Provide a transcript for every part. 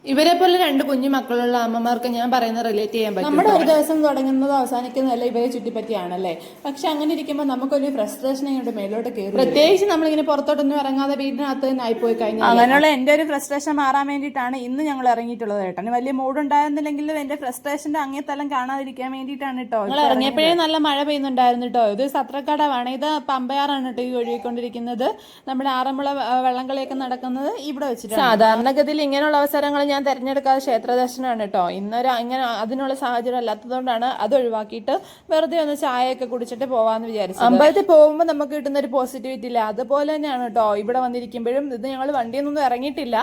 ഇവരെ പോലെ രണ്ട് കുഞ്ഞു മക്കളുള്ള അമ്മമാർക്ക് ഞാൻ പറയുന്നത് റിലേറ്റ് ചെയ്യാൻ പറ്റും. നമ്മുടെ ഒരു ദിവസം തുടങ്ങുന്നത് അവസാനിക്കുന്നതല്ല ഇവരെ ചുറ്റിപ്പറ്റിയാണല്ലേ. പക്ഷെ അങ്ങനെ ഇരിക്കുമ്പോൾ നമുക്കൊരു ഫ്രസ്ട്രേഷൻ ഇങ്ങോട്ട് മേലോട്ട് കയറി, പ്രത്യേകിച്ച് നമ്മളിങ്ങനെ പുറത്തോട്ടൊന്നും ഇറങ്ങാതെ വീടിനകത്ത് തന്നെ ആയിപ്പോയി കഴിഞ്ഞാൽ. അങ്ങനെയുള്ള എൻ്റെ ഒരു ഫ്രസ്ട്രേഷൻ മാറാൻ വേണ്ടിയിട്ടാണ് ഇന്ന് ഞങ്ങൾ ഇറങ്ങിയിട്ടുള്ളത്. ഏട്ടന് വലിയ മൂഡ് ഉണ്ടായിരുന്നില്ലെങ്കിലും എൻ്റെ ഫ്രസ്ട്രേഷന്റെ അങ്ങേത്തലം കാണാതിരിക്കാൻ വേണ്ടിയിട്ടാണ് കേട്ടോ. ഞങ്ങൾ ഇറങ്ങിയപ്പോഴേ നല്ല മഴ പെയ്യുന്നുണ്ടായിരുന്നു കേട്ടോ. ഇത് സത്രക്കടവാണ്, ഇത് പമ്പയാറാണ് കേട്ടോ ഈ ഒഴുകിക്കൊണ്ടിരിക്കുന്നത്. നമ്മുടെ ആറന്മുള വള്ളംകളിയൊക്കെ നടക്കുന്നത് ഇവിടെ വെച്ചിട്ട്. സാധാരണഗതിയിൽ ഇങ്ങനെയുള്ള അവസരങ്ങൾ ഞാൻ തിരഞ്ഞെടുക്കാതെ ക്ഷേത്ര ദർശനമാണ് കേട്ടോ. ഇങ്ങനെ അതിനുള്ള സാഹചര്യം അല്ലാത്തതുകൊണ്ടാണ് അത് ഒഴിവാക്കിയിട്ട് വെറുതെ ഒന്ന് ചായയൊക്കെ കുടിച്ചിട്ട് പോവാന്ന് വിചാരിച്ചു. അമ്പലത്തിൽ പോകുമ്പോൾ നമുക്ക് കിട്ടുന്ന ഒരു പോസിറ്റിവിറ്റി ഇല്ല, അതുപോലെ തന്നെയാണ് കേട്ടോ ഇവിടെ വന്നിരിക്കുമ്പോഴും. ഇത് ഞങ്ങൾ വണ്ടിയിൽ നിന്നൊന്നും ഇറങ്ങിയിട്ടില്ല,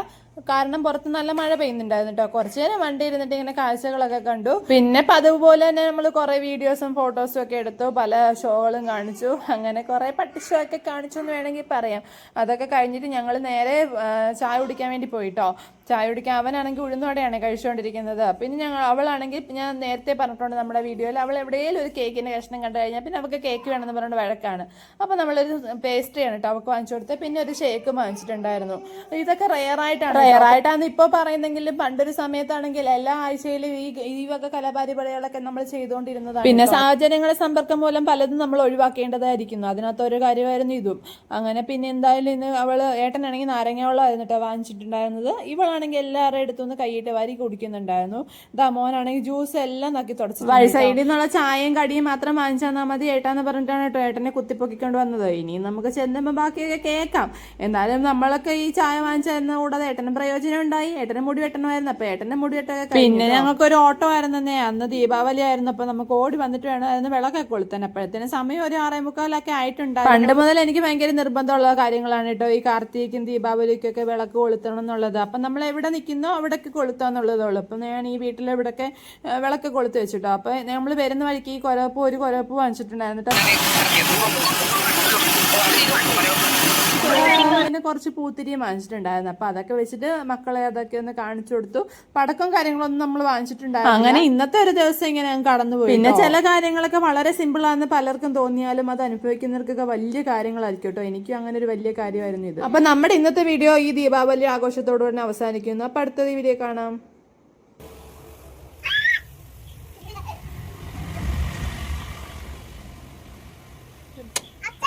കാരണം പുറത്ത് നല്ല മഴ പെയ്യുന്നുണ്ടായിരുന്നു കേട്ടോ. കുറച്ചു നേരം വണ്ടി ഇരുന്നിട്ട് ഇങ്ങനെ കാഴ്ചകളൊക്കെ കണ്ടു. പിന്നെ അതുപോലെ തന്നെ നമ്മൾ കുറെ വീഡിയോസും ഫോട്ടോസും ഒക്കെ എടുത്തു, പല ഷോകളും കാണിച്ചു, അങ്ങനെ കുറെ പട്ടി ഷോ ഒക്കെ കാണിച്ചു എന്ന് വേണമെങ്കിൽ പറയാം. അതൊക്കെ കഴിഞ്ഞിട്ട് ഞങ്ങൾ നേരെ ചായ കുടിക്കാൻ വേണ്ടി പോയിട്ടോ. ചായ കുടിക്കാൻ അവനാണെങ്കിൽ ഉഴുന്നുവടയാണ് കഴിച്ചുകൊണ്ടിരിക്കുന്നത്. പിന്നെ അവളാണെങ്കിൽ ഞാൻ നേരത്തെ പറഞ്ഞിട്ടുണ്ട് നമ്മുടെ വീഡിയോയിൽ, അവൾ എവിടെയെങ്കിലും ഒരു കേക്കിന്റെ കഷ്ണം കണ്ടു കഴിഞ്ഞാൽ പിന്നെ അവൾക്ക് കേക്ക് വേണമെന്ന് പറഞ്ഞിട്ട് വഴക്കാണ്. അപ്പോൾ നമ്മളൊരു പേസ്ട്രിയാണ് കേട്ടോ അവൾക്ക് വാങ്ങിച്ചു കൊടുത്തത്. പിന്നെ ഒരു ഷേക്ക് വാങ്ങിച്ചിട്ടുണ്ടായിരുന്നു. ഇതൊക്കെ റയറായിട്ടാണ് ഇപ്പോൾ പറയുന്നെങ്കിലും പണ്ടൊരു സമയത്താണെങ്കിൽ എല്ലാ ആഴ്ചയിലും ഈ വക കലാപരിപാടികളൊക്കെ നമ്മൾ ചെയ്തുകൊണ്ടിരുന്നതാണ്. പിന്നെ സാഹചര്യങ്ങളെ സമ്പർക്കം മൂലം പലതും നമ്മൾ ഒഴിവാക്കേണ്ടതായിരിക്കുന്നു. അതിനകത്ത് ഒരു കാര്യമായിരുന്നു ഇതും. അങ്ങനെ പിന്നെ എന്തായാലും ഇന്ന് ഏട്ടനാണെങ്കിൽ നാരങ്ങ വെള്ളമായിരുന്നു കേട്ടോ വാങ്ങിച്ചിട്ടുണ്ടായിരുന്നത്. ഇവളാണെങ്കിൽ എല്ലാവരുടെ അടുത്തുനിന്ന് കൈയിട്ട് വാരി കുടിക്കുന്നുണ്ടായിരുന്നു. മോനാണെങ്കിൽ ജ്യൂസ് എല്ലാം നക്കി തുടച്ചു. വഴി സൈഡിൽ നിന്നുള്ള ചായയും കടിയും മാത്രം വാങ്ങിച്ചാൽ മതി ഏട്ടാന്ന് പറഞ്ഞിട്ടാണ് കേട്ടോ ഏട്ടനെ കുത്തിപ്പൊക്കിക്കൊണ്ട് വന്നത്. ഇനിയും നമുക്ക് ചെല്ലുമ്പോൾ ബാക്കിയൊക്കെ കേൾക്കാം. എന്നാലും നമ്മളൊക്കെ ഈ ചായ വാങ്ങിച്ചെന്ന കൂടാതെ ഏട്ടനും പ്രയോജനം ഉണ്ടായി. ഏട്ടന് മുടി വെട്ടണമായിരുന്നു, അപ്പൊ ഏട്ടന്റെ മുടി വെട്ടൊക്കെ. പിന്നെ ഞങ്ങൾക്കൊരു ഓട്ടോ ആയിരുന്നേ, അന്ന് ദീപാവലി ആയിരുന്നു. അപ്പൊ നമുക്ക് ഓടി വന്നിട്ട് വേണമായിരുന്നു വിളക്കൊക്കെ കൊളുത്താൻ. അപ്പോഴത്തേനും സമയം ഒരു 6:45 ആയിട്ടുണ്ടായി. പണ്ട് മുതൽ എനിക്ക് ഭയങ്കര നിർബന്ധമുള്ള കാര്യങ്ങളാണ് കേട്ടോ ഈ കാർത്തികയ്ക്കും ദീപാവലിക്കൊക്കെ വിളക്ക് കൊളുത്തണം എന്നുള്ളത്. അപ്പൊ നമ്മൾ എവിടെ നിൽക്കുന്നോ അവിടേക്ക് കൊളുത്താന്നുള്ളതുള്ളൂ. അപ്പം ഞാൻ ഈ വീട്ടിൽ ഇവിടെയൊക്കെ വിളക്ക് കൊളുത്ത് വെച്ചിട്ടോ. അപ്പൊ നമ്മൾ വരുന്ന വഴിക്ക് ഈ ഒരു കൊരപ്പ് വാങ്ങിച്ചിട്ടുണ്ടായിരുന്നു കേട്ടോ. പിന്നെ കുറച്ച് പൂത്തിരിയും വാങ്ങിച്ചിട്ടുണ്ടായിരുന്നു. അപ്പൊ അതൊക്കെ വെച്ചിട്ട് മക്കളെ അതൊക്കെ ഒന്ന് കാണിച്ചു കൊടുത്തു. പടക്കം കാര്യങ്ങളൊന്നും നമ്മൾ വാങ്ങിച്ചിട്ടുണ്ടായിരുന്നു. അങ്ങനെ ഇന്നത്തെ ഒരു ദിവസം ഇങ്ങനെ കടന്നുപോയി. പിന്നെ ചില കാര്യങ്ങളൊക്കെ വളരെ സിമ്പിൾ ആണെന്ന് പലർക്കും തോന്നിയാലും അത് അനുഭവിക്കുന്നവർക്കൊക്കെ വലിയ കാര്യങ്ങളായിരിക്കും കേട്ടോ. എനിക്കും അങ്ങനെ ഒരു വലിയ കാര്യമായിരുന്നു ഇത്. അപ്പൊ നമ്മുടെ ഇന്നത്തെ വീഡിയോ ഈ ദീപാവലി ആഘോഷത്തോടു തന്നെ അവസാനിക്കുന്നു. അപ്പൊ അടുത്ത വീഡിയോ കാണാം.